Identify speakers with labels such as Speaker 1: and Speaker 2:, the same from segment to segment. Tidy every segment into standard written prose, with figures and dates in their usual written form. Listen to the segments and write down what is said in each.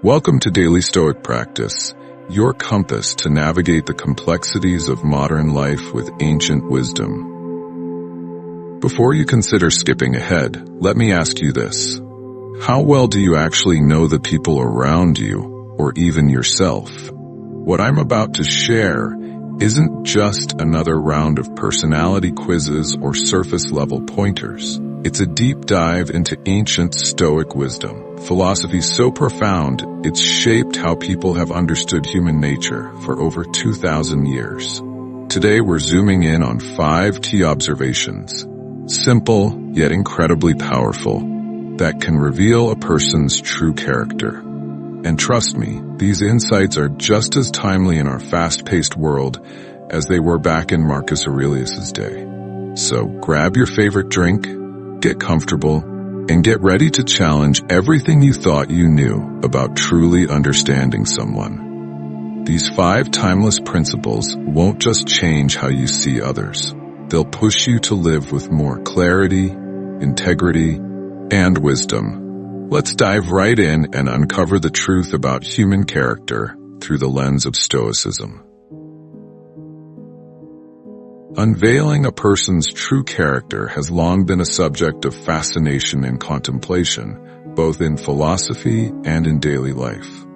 Speaker 1: Welcome to Daily Stoic Practice, your compass to navigate the complexities of modern life with ancient wisdom. Before you consider skipping ahead, let me ask you this. How well do you actually know the people around you, or even yourself? What I'm about to share isn't just another round of personality quizzes or surface-level pointers. It's a deep dive into ancient Stoic wisdom, philosophy so profound it's shaped how people have understood human nature for over 2,000 years. Today we're zooming in on 5 key observations, simple yet incredibly powerful, that can reveal a person's true character. And trust me, these insights are just as timely in our fast-paced world as they were back in Marcus Aurelius's day. So grab your favorite drink, get comfortable, and get ready to challenge everything you thought you knew about truly understanding someone. These 5 timeless principles won't just change how you see others. They'll push you to live with more clarity, integrity, and wisdom. Let's dive right in and uncover the truth about human character through the lens of Stoicism. Unveiling a person's true character has long been a subject of fascination and contemplation, both in philosophy and in daily life.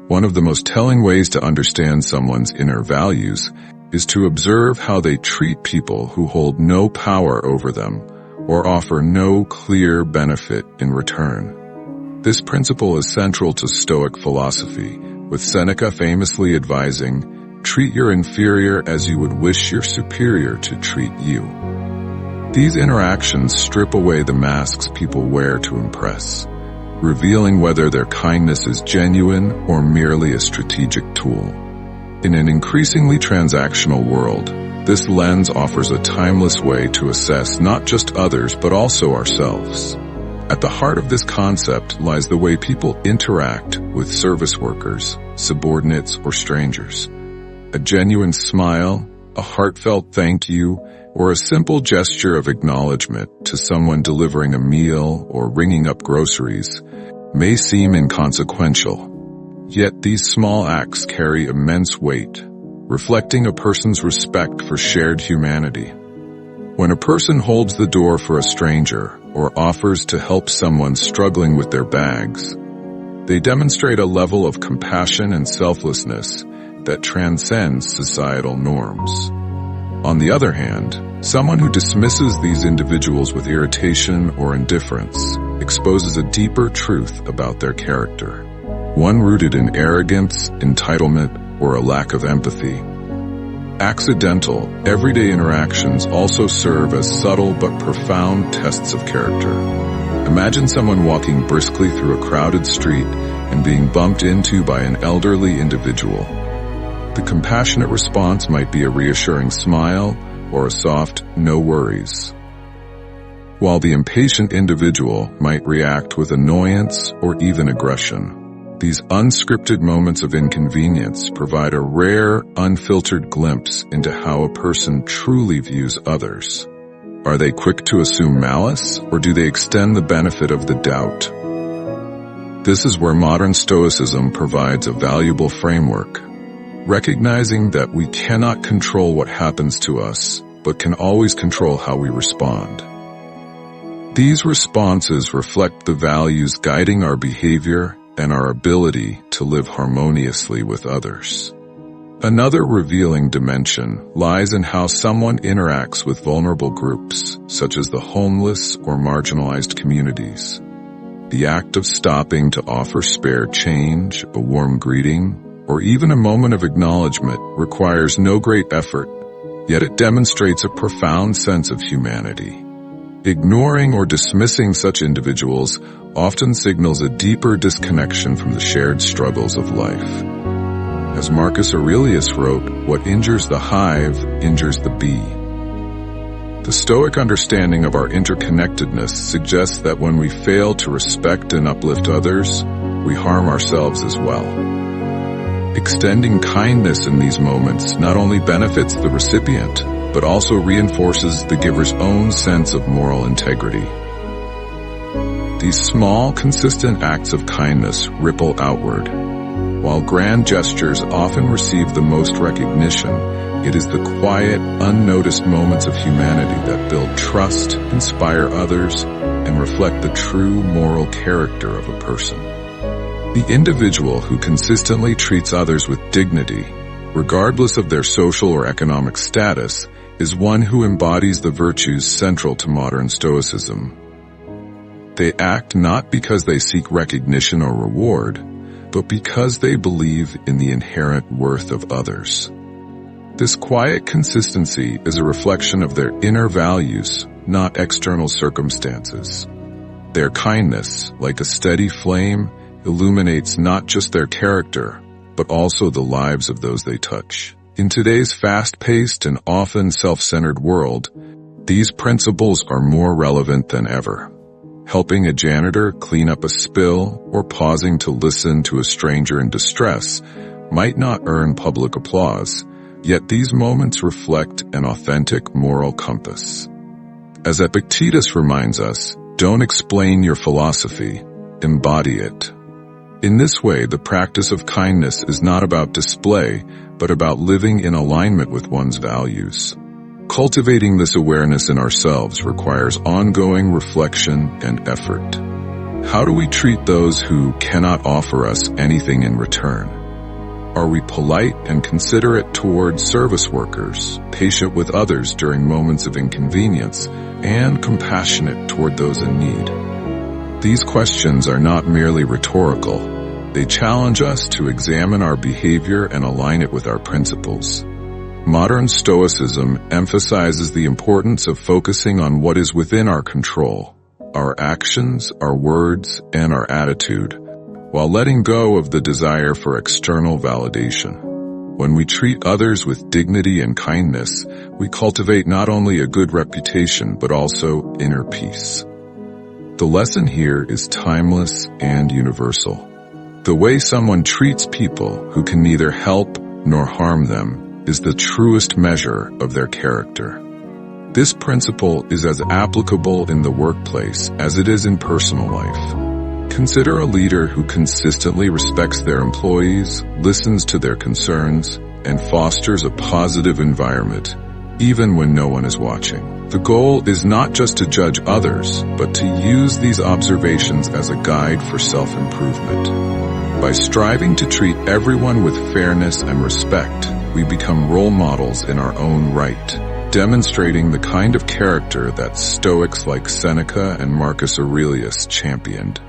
Speaker 1: One of the most telling ways to understand someone's inner values is to observe how they treat people who hold no power over them or offer no clear benefit in return. This principle is central to Stoic philosophy, with Seneca famously advising, "Treat your inferior as you would wish your superior to treat you." These interactions strip away the masks people wear to impress, revealing whether their kindness is genuine or merely a strategic tool. In an increasingly transactional world, this lens offers a timeless way to assess not just others but also ourselves. At the heart of this concept lies the way people interact with service workers, subordinates, or strangers. A genuine smile, a heartfelt thank you, or a simple gesture of acknowledgement to someone delivering a meal or ringing up groceries may seem inconsequential. Yet these small acts carry immense weight, reflecting a person's respect for shared humanity. When a person holds the door for a stranger or offers to help someone struggling with their bags, they demonstrate a level of compassion and selflessness that transcends societal norms. On the other hand, someone who dismisses these individuals with irritation or indifference exposes a deeper truth about their character, one rooted in arrogance, entitlement, or a lack of empathy. Accidental, everyday interactions also serve as subtle but profound tests of character. Imagine someone walking briskly through a crowded street and being bumped into by an elderly individual. The compassionate response might be a reassuring smile or a soft, "no worries," while the impatient individual might react with annoyance or even aggression. These unscripted moments of inconvenience provide a rare, unfiltered glimpse into how a person truly views others. Are they quick to assume malice, or do they extend the benefit of the doubt? This is where modern Stoicism provides a valuable framework, recognizing that we cannot control what happens to us, but can always control how we respond. These responses reflect the values guiding our behavior and our ability to live harmoniously with others. Another revealing dimension lies in how someone interacts with vulnerable groups, such as the homeless or marginalized communities. The act of stopping to offer spare change, a warm greeting, or even a moment of acknowledgement requires no great effort, yet it demonstrates a profound sense of humanity. Ignoring or dismissing such individuals often signals a deeper disconnection from the shared struggles of life. As Marcus Aurelius wrote, "What injures the hive injures the bee." The Stoic understanding of our interconnectedness suggests that when we fail to respect and uplift others, we harm ourselves as well. Extending kindness in these moments not only benefits the recipient, but also reinforces the giver's own sense of moral integrity. These small, consistent acts of kindness ripple outward. While grand gestures often receive the most recognition, it is the quiet, unnoticed moments of humanity that build trust, inspire others, and reflect the true moral character of a person. The individual who consistently treats others with dignity, regardless of their social or economic status, is one who embodies the virtues central to modern Stoicism. They act not because they seek recognition or reward, but because they believe in the inherent worth of others. This quiet consistency is a reflection of their inner values, not external circumstances. Their kindness, like a steady flame, illuminates not just their character, but also the lives of those they touch. In today's fast-paced and often self-centered world, these principles are more relevant than ever. Helping a janitor clean up a spill or pausing to listen to a stranger in distress might not earn public applause, yet these moments reflect an authentic moral compass. As Epictetus reminds us, don't explain your philosophy, embody it. In this way, the practice of kindness is not about display, but about living in alignment with one's values. Cultivating this awareness in ourselves requires ongoing reflection and effort. How do we treat those who cannot offer us anything in return? Are we polite and considerate toward service workers, patient with others during moments of inconvenience, and compassionate toward those in need? These questions are not merely rhetorical. They challenge us to examine our behavior and align it with our principles. Modern Stoicism emphasizes the importance of focusing on what is within our control, our actions, our words, and our attitude, while letting go of the desire for external validation. When we treat others with dignity and kindness, we cultivate not only a good reputation, but also inner peace. The lesson here is timeless and universal. The way someone treats people who can neither help nor harm them is the truest measure of their character. This principle is as applicable in the workplace as it is in personal life. Consider a leader who consistently respects their employees, listens to their concerns, and fosters a positive environment, even when no one is watching. The goal is not just to judge others, but to use these observations as a guide for self-improvement. By striving to treat everyone with fairness and respect, we become role models in our own right, demonstrating the kind of character that Stoics like Seneca and Marcus Aurelius championed.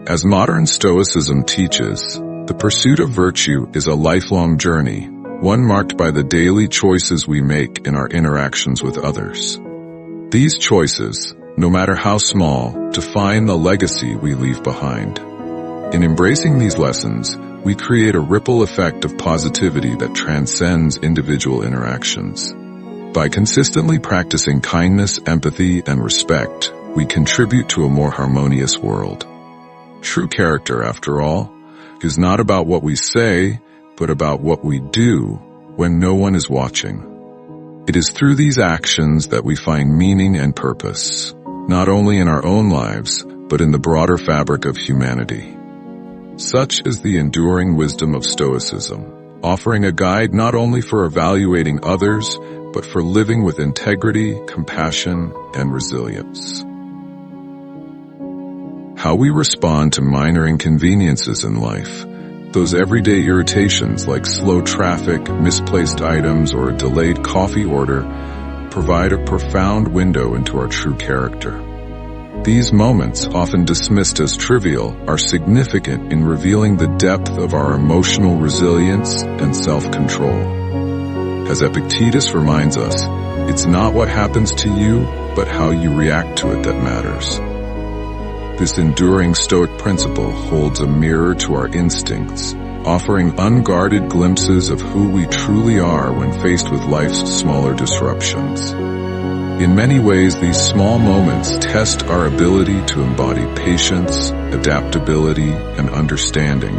Speaker 1: As modern Stoicism teaches, the pursuit of virtue is a lifelong journey, one marked by the daily choices we make in our interactions with others. These choices, no matter how small, define the legacy we leave behind. In embracing these lessons, we create a ripple effect of positivity that transcends individual interactions. By consistently practicing kindness, empathy, and respect, we contribute to a more harmonious world. True character, after all, is not about what we say, but about what we do when no one is watching. It is through these actions that we find meaning and purpose, not only in our own lives, but in the broader fabric of humanity. Such is the enduring wisdom of Stoicism, offering a guide not only for evaluating others, but for living with integrity, compassion, and resilience. How we respond to minor inconveniences in life, those everyday irritations like slow traffic, misplaced items, or a delayed coffee order, provide a profound window into our true character. These moments, often dismissed as trivial, are significant in revealing the depth of our emotional resilience and self-control. As Epictetus reminds us, it's not what happens to you, but how you react to it that matters. This enduring Stoic principle holds a mirror to our instincts, offering unguarded glimpses of who we truly are when faced with life's smaller disruptions. In many ways, these small moments test our ability to embody patience, adaptability, and understanding,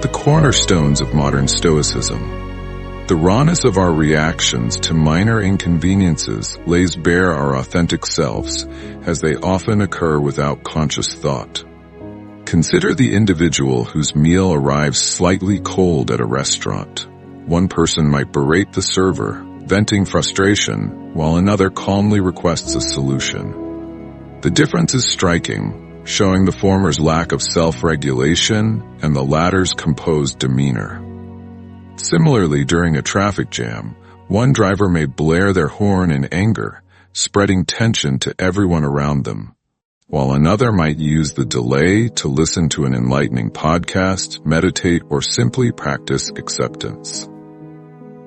Speaker 1: the cornerstones of modern Stoicism. The rawness of our reactions to minor inconveniences lays bare our authentic selves, as they often occur without conscious thought. Consider the individual whose meal arrives slightly cold at a restaurant. One person might berate the server, venting frustration, while another calmly requests a solution. The difference is striking, showing the former's lack of self-regulation and the latter's composed demeanor. Similarly, during a traffic jam, one driver may blare their horn in anger, spreading tension to everyone around them, while another might use the delay to listen to an enlightening podcast, meditate, or simply practice acceptance.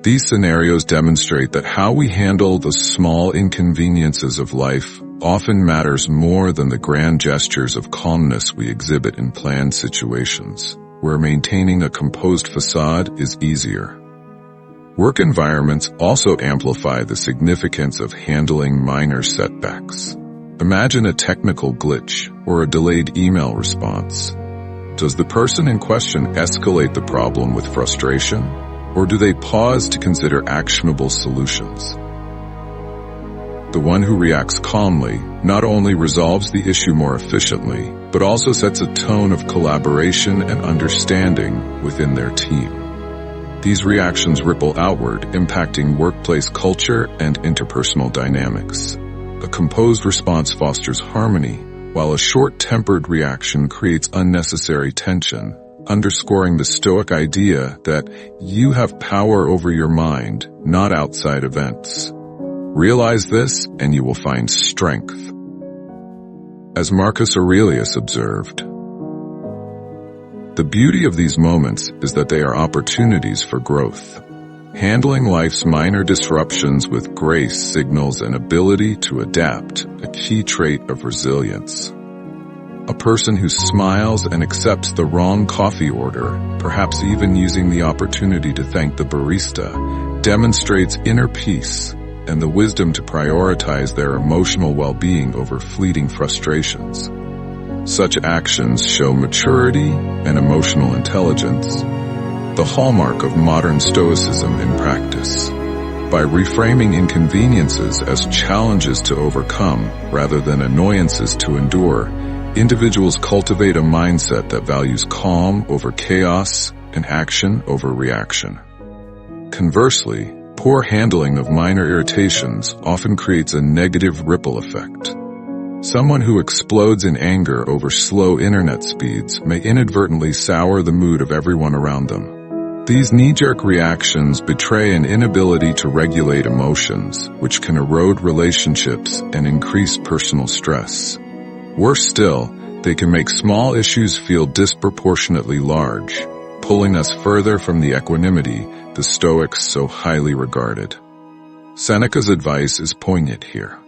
Speaker 1: These scenarios demonstrate that how we handle the small inconveniences of life often matters more than the grand gestures of calmness we exhibit in planned situations, where maintaining a composed facade is easier. Work environments also amplify the significance of handling minor setbacks. Imagine a technical glitch or a delayed email response. Does the person in question escalate the problem with frustration, or do they pause to consider actionable solutions? The one who reacts calmly not only resolves the issue more efficiently, but also sets a tone of collaboration and understanding within their team. These reactions ripple outward, impacting workplace culture and interpersonal dynamics. A composed response fosters harmony, while a short-tempered reaction creates unnecessary tension, underscoring the Stoic idea that you have power over your mind, not outside events. Realize this, and you will find strength. As Marcus Aurelius observed, the beauty of these moments is that they are opportunities for growth. Handling life's minor disruptions with grace signals an ability to adapt, a key trait of resilience. A person who smiles and accepts the wrong coffee order, perhaps even using the opportunity to thank the barista, demonstrates inner peace and the wisdom to prioritize their emotional well-being over fleeting frustrations. Such actions show maturity and emotional intelligence, the hallmark of modern Stoicism in practice. By reframing inconveniences as challenges to overcome rather than annoyances to endure, individuals cultivate a mindset that values calm over chaos and action over reaction. Conversely, poor handling of minor irritations often creates a negative ripple effect. Someone who explodes in anger over slow internet speeds may inadvertently sour the mood of everyone around them. These knee-jerk reactions betray an inability to regulate emotions, which can erode relationships and increase personal stress. Worse still, they can make small issues feel disproportionately large, pulling us further from the equanimity the Stoics so highly regarded. Seneca's advice is poignant here.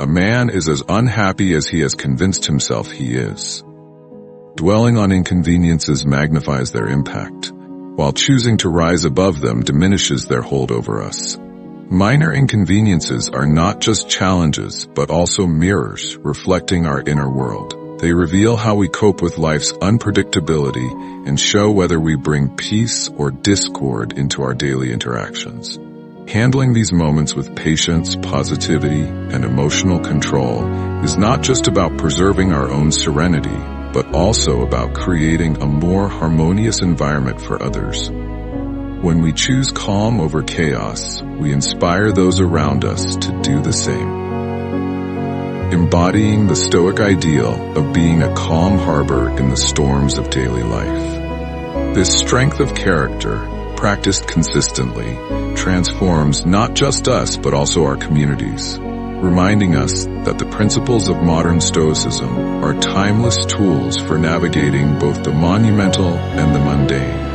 Speaker 1: A man is as unhappy as he has convinced himself he is. Dwelling on inconveniences magnifies their impact, while choosing to rise above them diminishes their hold over us. Minor inconveniences are not just challenges, but also mirrors reflecting our inner world. They reveal how we cope with life's unpredictability and show whether we bring peace or discord into our daily interactions. Handling these moments with patience, positivity, and emotional control is not just about preserving our own serenity, but also about creating a more harmonious environment for others. When we choose calm over chaos, we inspire those around us to do the same. Embodying the Stoic ideal of being a calm harbor in the storms of daily life. This strength of character, practiced consistently, transforms not just us but also our communities, reminding us that the principles of modern Stoicism are timeless tools for navigating both the monumental and the mundane.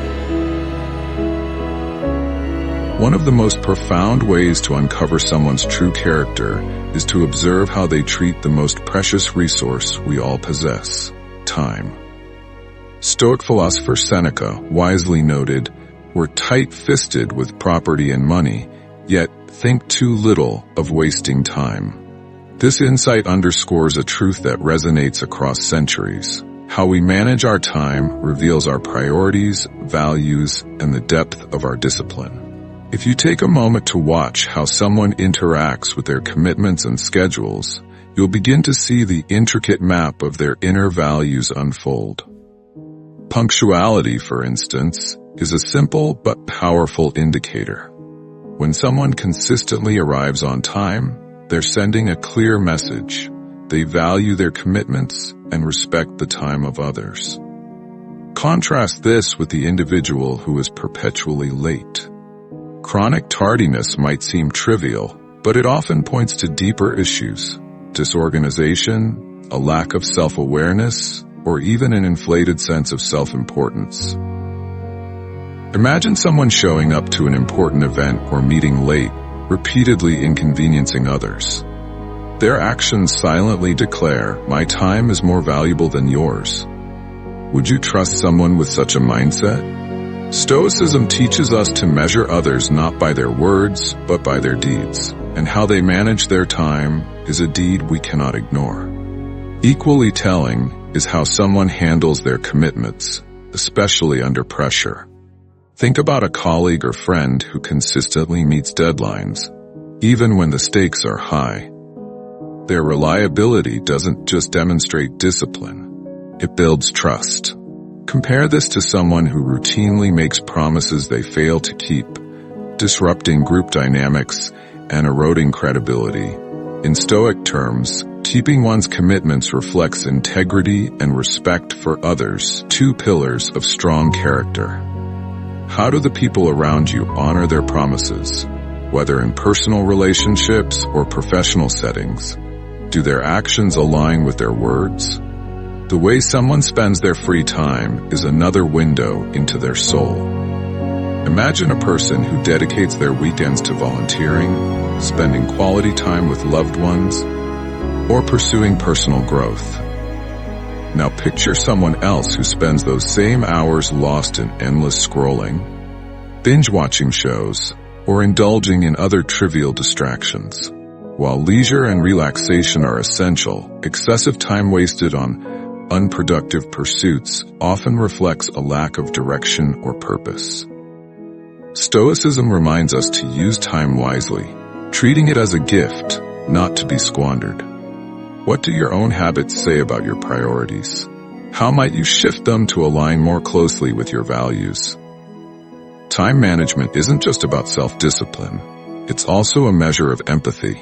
Speaker 1: One of the most profound ways to uncover someone's true character is to observe how they treat the most precious resource we all possess, time. Stoic philosopher Seneca wisely noted, "We're tight-fisted with property and money, yet think too little of wasting time." This insight underscores a truth that resonates across centuries. How we manage our time reveals our priorities, values, and the depth of our discipline. If you take a moment to watch how someone interacts with their commitments and schedules, you'll begin to see the intricate map of their inner values unfold. Punctuality, for instance, is a simple but powerful indicator. When someone consistently arrives on time, they're sending a clear message. They value their commitments and respect the time of others. Contrast this with the individual who is perpetually late. Chronic tardiness might seem trivial, but it often points to deeper issues: disorganization, a lack of self-awareness, or even an inflated sense of self-importance. Imagine someone showing up to an important event or meeting late, repeatedly inconveniencing others. Their actions silently declare, "My time is more valuable than yours." Would you trust someone with such a mindset? Stoicism teaches us to measure others not by their words, but by their deeds, and how they manage their time is a deed we cannot ignore. Equally telling is how someone handles their commitments, especially under pressure. Think about a colleague or friend who consistently meets deadlines, even when the stakes are high. Their reliability doesn't just demonstrate discipline, it builds trust. Compare this to someone who routinely makes promises they fail to keep, disrupting group dynamics and eroding credibility. In Stoic terms, keeping one's commitments reflects integrity and respect for others, two pillars of strong character. How do the people around you honor their promises, whether in personal relationships or professional settings? Do their actions align with their words? The way someone spends their free time is another window into their soul. Imagine a person who dedicates their weekends to volunteering, spending quality time with loved ones, or pursuing personal growth. Now picture someone else who spends those same hours lost in endless scrolling, binge-watching shows, or indulging in other trivial distractions. While leisure and relaxation are essential, excessive time wasted on unproductive pursuits often reflects a lack of direction or purpose. Stoicism reminds us to use time wisely, treating it as a gift, not to be squandered. What do your own habits say about your priorities? How might you shift them to align more closely with your values? Time management isn't just about self-discipline. It's also a measure of empathy.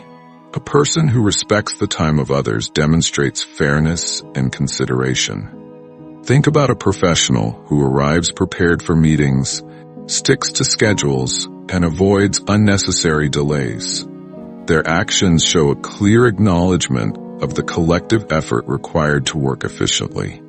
Speaker 1: A person who respects the time of others demonstrates fairness and consideration. Think about a professional who arrives prepared for meetings, sticks to schedules, and avoids unnecessary delays. Their actions show a clear acknowledgement of the collective effort required to work efficiently.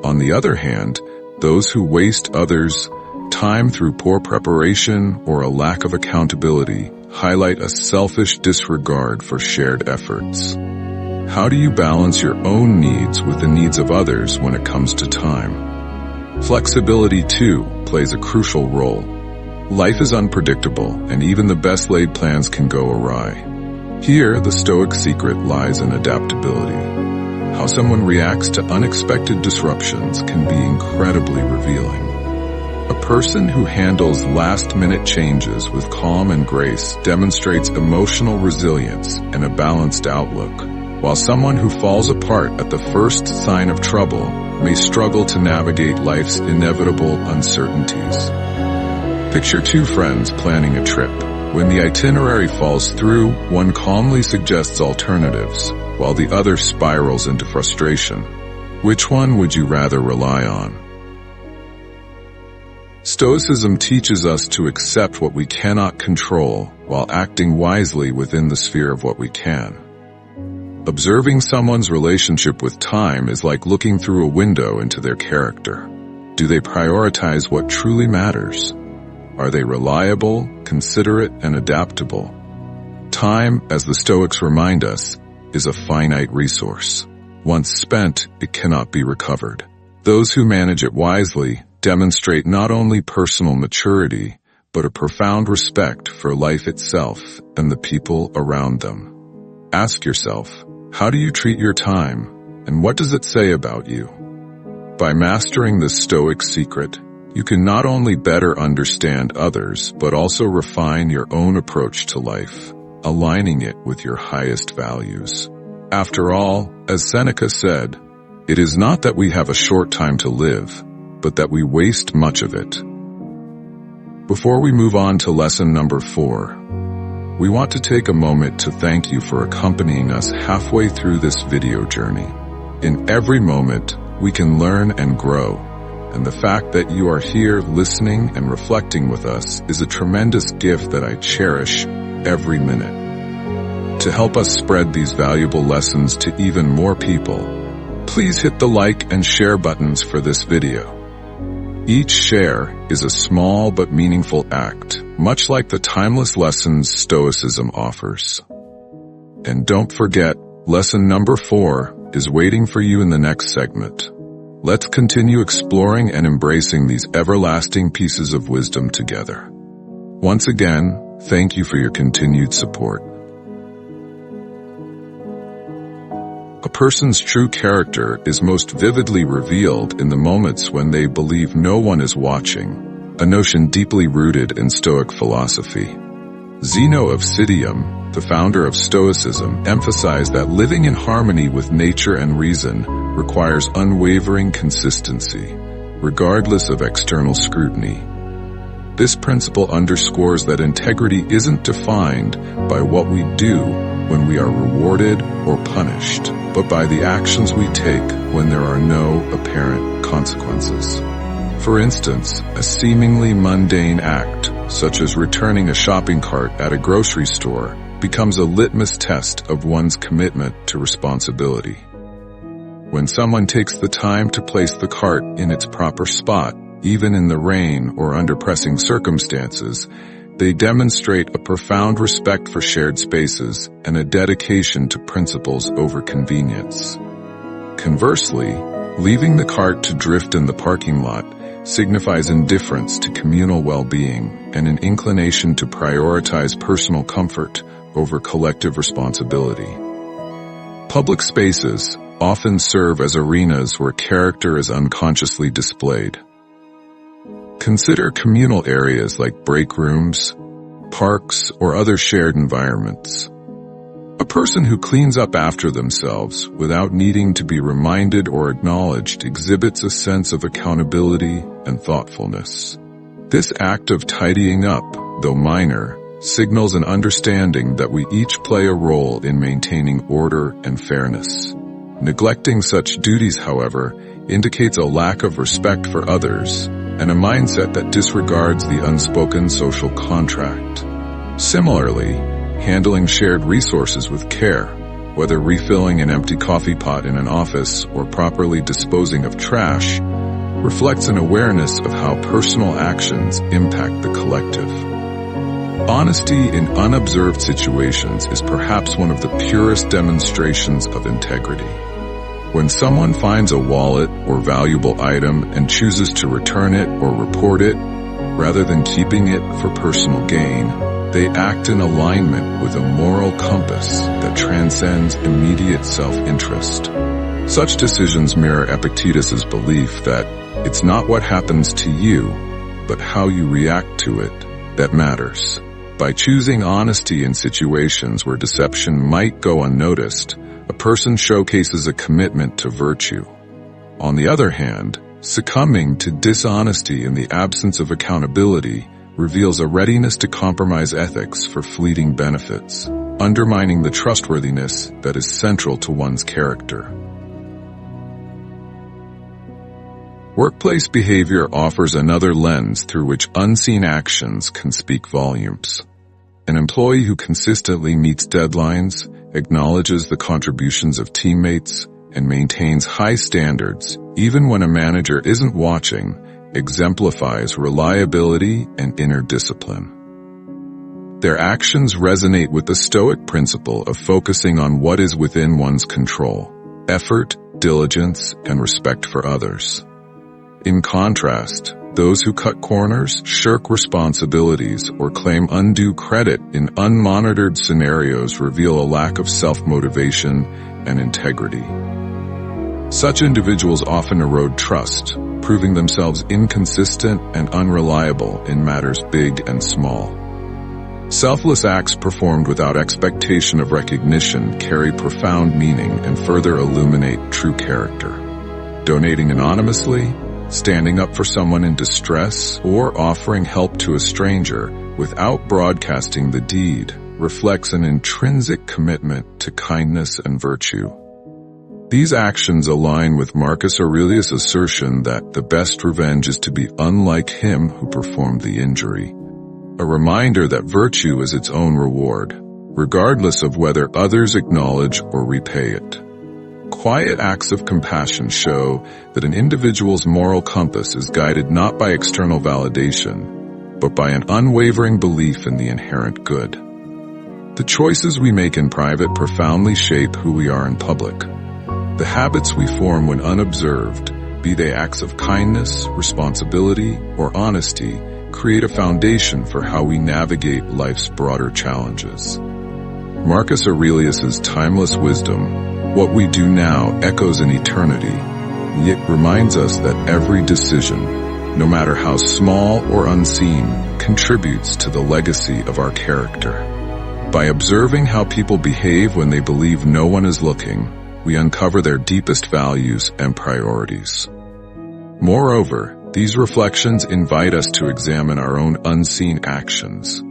Speaker 1: On the other hand, those who waste others' time through poor preparation or a lack of accountability highlight a selfish disregard for shared efforts. How do you balance your own needs with the needs of others when it comes to time? Flexibility, too, plays a crucial role. Life is unpredictable, and even the best laid plans can go awry. Here, the Stoic secret lies in adaptability. How someone reacts to unexpected disruptions can be incredibly revealing. A person who handles last-minute changes with calm and grace demonstrates emotional resilience and a balanced outlook, while someone who falls apart at the first sign of trouble may struggle to navigate life's inevitable uncertainties. Picture two friends planning a trip. When the itinerary falls through, one calmly suggests alternatives, while the other spirals into frustration. Which one would you rather rely on? Stoicism teaches us to accept what we cannot control while acting wisely within the sphere of what we can. Observing someone's relationship with time is like looking through a window into their character. Do they prioritize what truly matters? Are they reliable, considerate, and adaptable? Time, as the Stoics remind us, is a finite resource. Once spent, it cannot be recovered. Those who manage it wisely demonstrate not only personal maturity, but a profound respect for life itself and the people around them. Ask yourself, how do you treat your time, and what does it say about you? By mastering this Stoic secret, You can not only better understand others, but also refine your own approach to life, aligning it with your highest values. After all, as Seneca said, it is not that we have a short time to live, but that we waste much of it. Before we move on to lesson number 4, we want to take a moment to thank you for accompanying us halfway through this video journey. In every moment, we can learn and grow, and the fact that you are here listening and reflecting with us is a tremendous gift that I cherish every minute. To help us spread these valuable lessons to even more people, please hit the like and share buttons for this video. Each share is a small but meaningful act, much like the timeless lessons Stoicism offers. And don't forget, lesson number 4 is waiting for you in the next segment. Let's continue exploring and embracing these everlasting pieces of wisdom together. Once again, thank you for your continued support. A person's true character is most vividly revealed in the moments when they believe no one is watching, a notion deeply rooted in Stoic philosophy. Zeno of Citium, the founder of Stoicism, emphasized that living in harmony with nature and reason requires unwavering consistency, regardless of external scrutiny. This principle underscores that integrity isn't defined by what we do when we are rewarded or punished, but by the actions we take when there are no apparent consequences. For instance, a seemingly mundane act, such as returning a shopping cart at a grocery store, becomes a litmus test of one's commitment to responsibility. When someone takes the time to place the cart in its proper spot, even in the rain or under pressing circumstances, they demonstrate a profound respect for shared spaces and a dedication to principles over convenience. Conversely, leaving the cart to drift in the parking lot signifies indifference to communal well-being and an inclination to prioritize personal comfort over collective responsibility. Public spaces often serve as arenas where character is unconsciously displayed. Consider communal areas like break rooms, parks, or other shared environments. A person who cleans up after themselves without needing to be reminded or acknowledged exhibits a sense of accountability and thoughtfulness. This act of tidying up, though minor, signals an understanding that we each play a role in maintaining order and fairness. Neglecting such duties, however, indicates a lack of respect for others and a mindset that disregards the unspoken social contract. Similarly, handling shared resources with care, whether refilling an empty coffee pot in an office or properly disposing of trash, reflects an awareness of how personal actions impact the collective. Honesty in unobserved situations is perhaps one of the purest demonstrations of integrity. When someone finds a wallet or valuable item and chooses to return it or report it, rather than keeping it for personal gain, they act in alignment with a moral compass that transcends immediate self-interest. Such decisions mirror Epictetus's belief that it's not what happens to you, but how you react to it, that matters. By choosing honesty in situations where deception might go unnoticed, a person showcases a commitment to virtue. On the other hand, succumbing to dishonesty in the absence of accountability reveals a readiness to compromise ethics for fleeting benefits, undermining the trustworthiness that is central to one's character. Workplace behavior offers another lens through which unseen actions can speak volumes. An employee who consistently meets deadlines, acknowledges the contributions of teammates, and maintains high standards, even when a manager isn't watching, exemplifies reliability and inner discipline. Their actions resonate with the Stoic principle of focusing on what is within one's control: effort, diligence, and respect for others. In contrast, those who cut corners, shirk responsibilities, or claim undue credit in unmonitored scenarios reveal a lack of self-motivation and integrity. Such individuals often erode trust, proving themselves inconsistent and unreliable in matters big and small. Selfless acts performed without expectation of recognition carry profound meaning and further illuminate true character. Donating anonymously, standing up for someone in distress, or offering help to a stranger without broadcasting the deed reflects an intrinsic commitment to kindness and virtue. These actions align with Marcus Aurelius' assertion that the best revenge is to be unlike him who performed the injury, a reminder that virtue is its own reward, regardless of whether others acknowledge or repay it. Quiet acts of compassion show that an individual's moral compass is guided not by external validation, but by an unwavering belief in the inherent good. The choices we make in private profoundly shape who we are in public. The habits we form when unobserved, be they acts of kindness, responsibility, or honesty, create a foundation for how we navigate life's broader challenges. Marcus Aurelius' timeless wisdom, what we do now echoes in eternity, yet reminds us that every decision, no matter how small or unseen, contributes to the legacy of our character. By observing how people behave when they believe no one is looking, we uncover their deepest values and priorities. Moreover, these reflections invite us to examine our own unseen actions,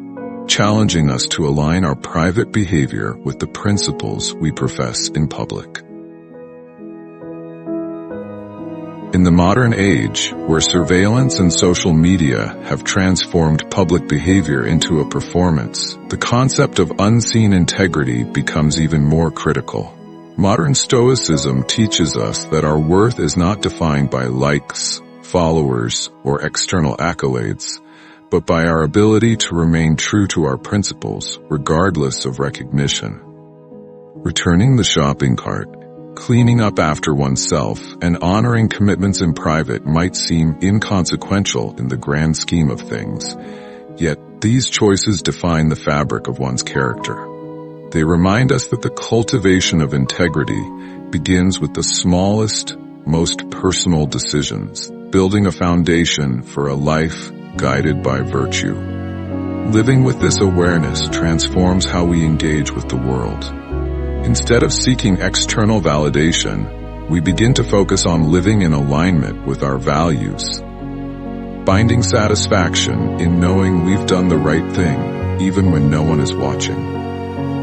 Speaker 1: challenging us to align our private behavior with the principles we profess in public. In the modern age, where surveillance and social media have transformed public behavior into a performance, the concept of unseen integrity becomes even more critical. Modern Stoicism teaches us that our worth is not defined by likes, followers, or external accolades, but by our ability to remain true to our principles, regardless of recognition. Returning the shopping cart, cleaning up after oneself, and honoring commitments in private might seem inconsequential in the grand scheme of things, yet these choices define the fabric of one's character. They remind us that the cultivation of integrity begins with the smallest, most personal decisions, building a foundation for a life guided by virtue. Living with this awareness transforms how we engage with the world. Instead of seeking external validation, we begin to focus on living in alignment with our values, finding satisfaction in knowing we've done the right thing, even when no one is watching.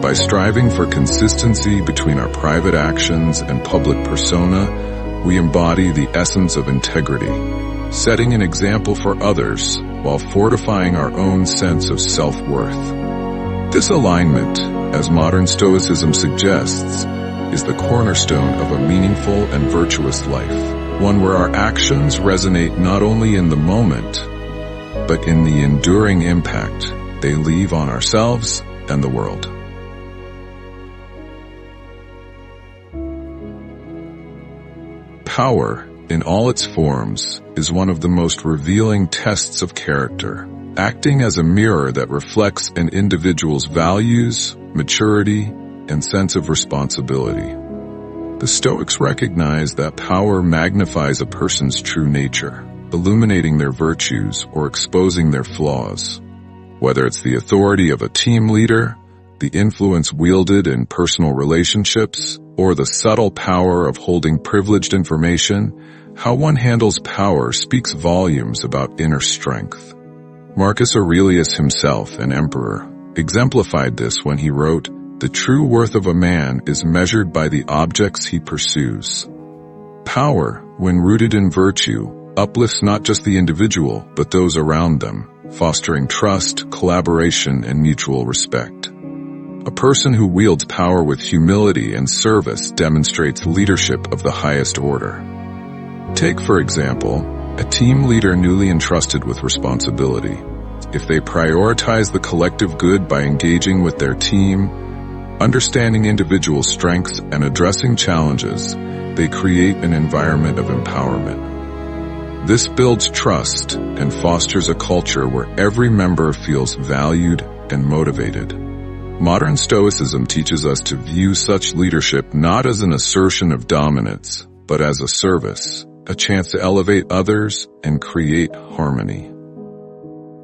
Speaker 1: By striving for consistency between our private actions and public persona, we embody the essence of integrity, setting an example for others while fortifying our own sense of self-worth. This alignment, as modern Stoicism suggests, is the cornerstone of a meaningful and virtuous life, one where our actions resonate not only in the moment, but in the enduring impact they leave on ourselves and the world. Power, in all its forms, is one of the most revealing tests of character, acting as a mirror that reflects an individual's values, maturity, and sense of responsibility. The Stoics recognize that power magnifies a person's true nature, illuminating their virtues or exposing their flaws. Whether it's the authority of a team leader, the influence wielded in personal relationships, or the subtle power of holding privileged information, how one handles power speaks volumes about inner strength. Marcus Aurelius himself, an emperor, exemplified this when he wrote, "The true worth of a man is measured by the objects he pursues." Power, when rooted in virtue, uplifts not just the individual, but those around them, fostering trust, collaboration, and mutual respect. A person who wields power with humility and service demonstrates leadership of the highest order. Take, for example, a team leader newly entrusted with responsibility. If they prioritize the collective good by engaging with their team, understanding individual strengths, and addressing challenges, they create an environment of empowerment. This builds trust and fosters a culture where every member feels valued and motivated. Modern Stoicism teaches us to view such leadership not as an assertion of dominance, but as a service, a chance to elevate others and create harmony.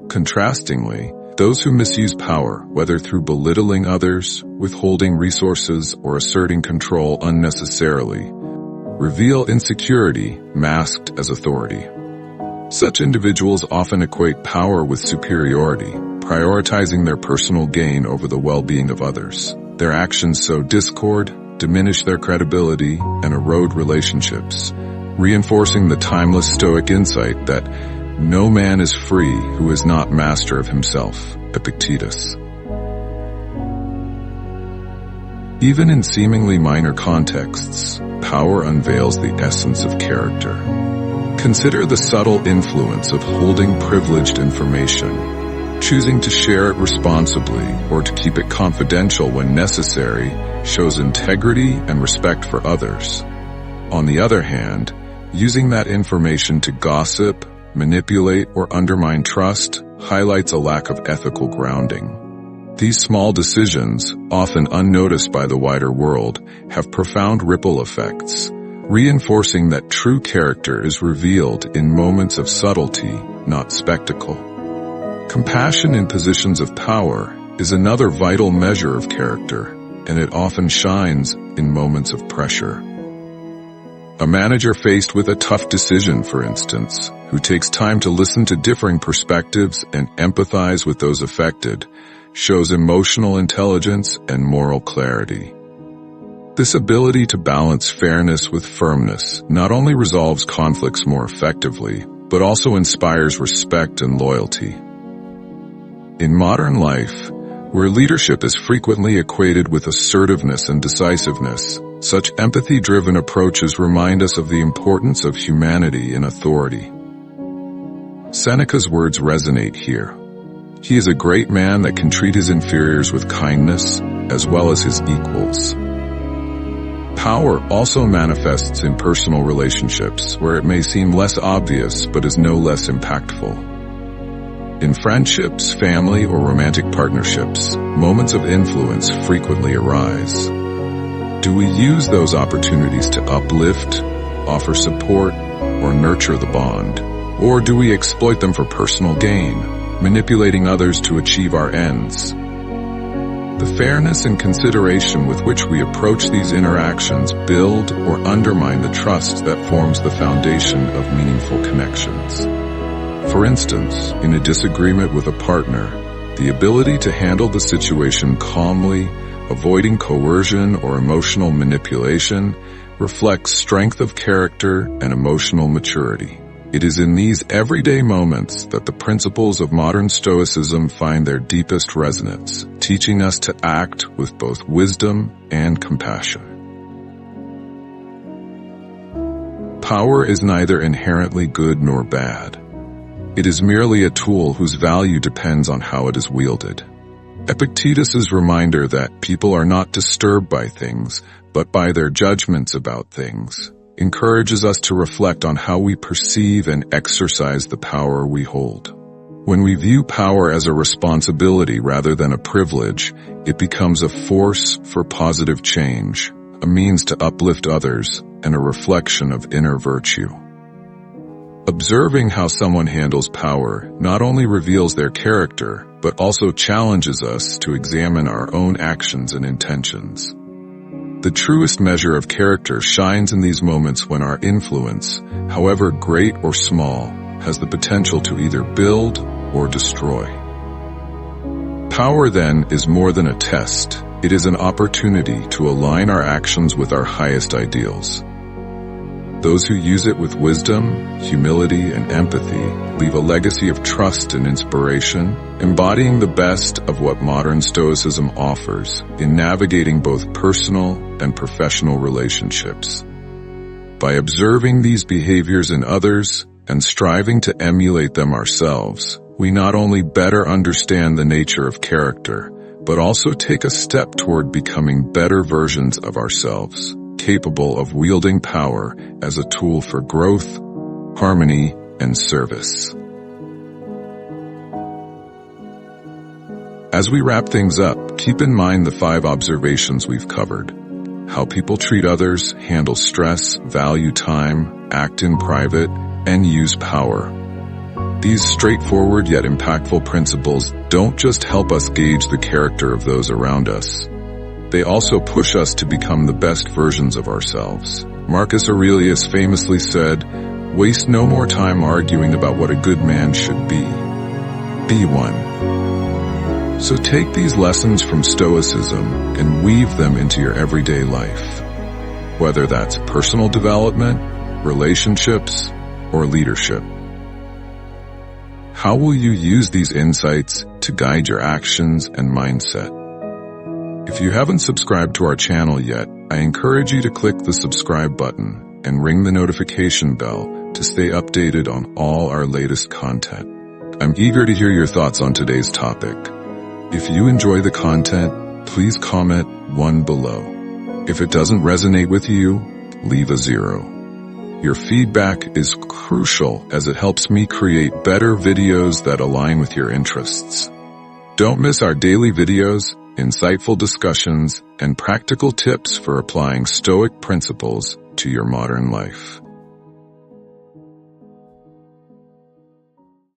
Speaker 1: Contrastingly, those who misuse power, whether through belittling others, withholding resources, or asserting control unnecessarily, reveal insecurity masked as authority. Such individuals often equate power with superiority, prioritizing their personal gain over the well-being of others. Their actions sow discord, diminish their credibility, and erode relationships, reinforcing the timeless Stoic insight that no man is free who is not master of himself, Epictetus. Even in seemingly minor contexts, power unveils the essence of character. Consider the subtle influence of holding privileged information. Choosing to share it responsibly or to keep it confidential when necessary shows integrity and respect for others. On the other hand, using that information to gossip, manipulate, or undermine trust highlights a lack of ethical grounding. These small decisions, often unnoticed by the wider world, have profound ripple effects, reinforcing that true character is revealed in moments of subtlety, not spectacle. Compassion in positions of power is another vital measure of character, and it often shines in moments of pressure. A manager faced with a tough decision, for instance, who takes time to listen to differing perspectives and empathize with those affected, shows emotional intelligence and moral clarity. This ability to balance fairness with firmness not only resolves conflicts more effectively, but also inspires respect and loyalty. In modern life, where leadership is frequently equated with assertiveness and decisiveness, such empathy-driven approaches remind us of the importance of humanity in authority. Seneca's words resonate here. He is a great man that can treat his inferiors with kindness, as well as his equals. Power also manifests in personal relationships, where it may seem less obvious but is no less impactful. In friendships, family, or romantic partnerships, moments of influence frequently arise. Do we use those opportunities to uplift, offer support, or nurture the bond? Or do we exploit them for personal gain, manipulating others to achieve our ends? The fairness and consideration with which we approach these interactions build or undermine the trust that forms the foundation of meaningful connections. For instance, in a disagreement with a partner, the ability to handle the situation calmly, avoiding coercion or emotional manipulation, reflects strength of character and emotional maturity. It is in these everyday moments that the principles of modern Stoicism find their deepest resonance, teaching us to act with both wisdom and compassion. Power is neither inherently good nor bad. It is merely a tool whose value depends on how it is wielded. Epictetus's reminder that people are not disturbed by things, but by their judgments about things, encourages us to reflect on how we perceive and exercise the power we hold. When we view power as a responsibility rather than a privilege, it becomes a force for positive change, a means to uplift others, and a reflection of inner virtue. Observing how someone handles power not only reveals their character, but also challenges us to examine our own actions and intentions. The truest measure of character shines in these moments when our influence, however great or small, has the potential to either build or destroy. Power, then, is more than a test. It is an opportunity to align our actions with our highest ideals. Those who use it with wisdom, humility, and empathy leave a legacy of trust and inspiration, embodying the best of what modern Stoicism offers in navigating both personal and professional relationships. By observing these behaviors in others and striving to emulate them ourselves, we not only better understand the nature of character, but also take a step toward becoming better versions of ourselves, capable of wielding power as a tool for growth, harmony, and service. As we wrap things up, keep in mind the 5 observations we've covered: how people treat others, handle stress, value time, act in private, and use power. These straightforward yet impactful principles don't just help us gauge the character of those around us. They also push us to become the best versions of ourselves. Marcus Aurelius famously said, "Waste no more time arguing about what a good man should be. Be one." So take these lessons from Stoicism and weave them into your everyday life. Whether that's personal development, relationships, or leadership. How will you use these insights to guide your actions and mindset? If you haven't subscribed to our channel yet, I encourage you to click the subscribe button and ring the notification bell to stay updated on all our latest content. I'm eager to hear your thoughts on today's topic. If you enjoy the content, please comment 1 below. If it doesn't resonate with you, leave a 0. Your feedback is crucial as it helps me create better videos that align with your interests. Don't miss our daily videos, insightful discussions, and practical tips for applying Stoic principles to your modern life.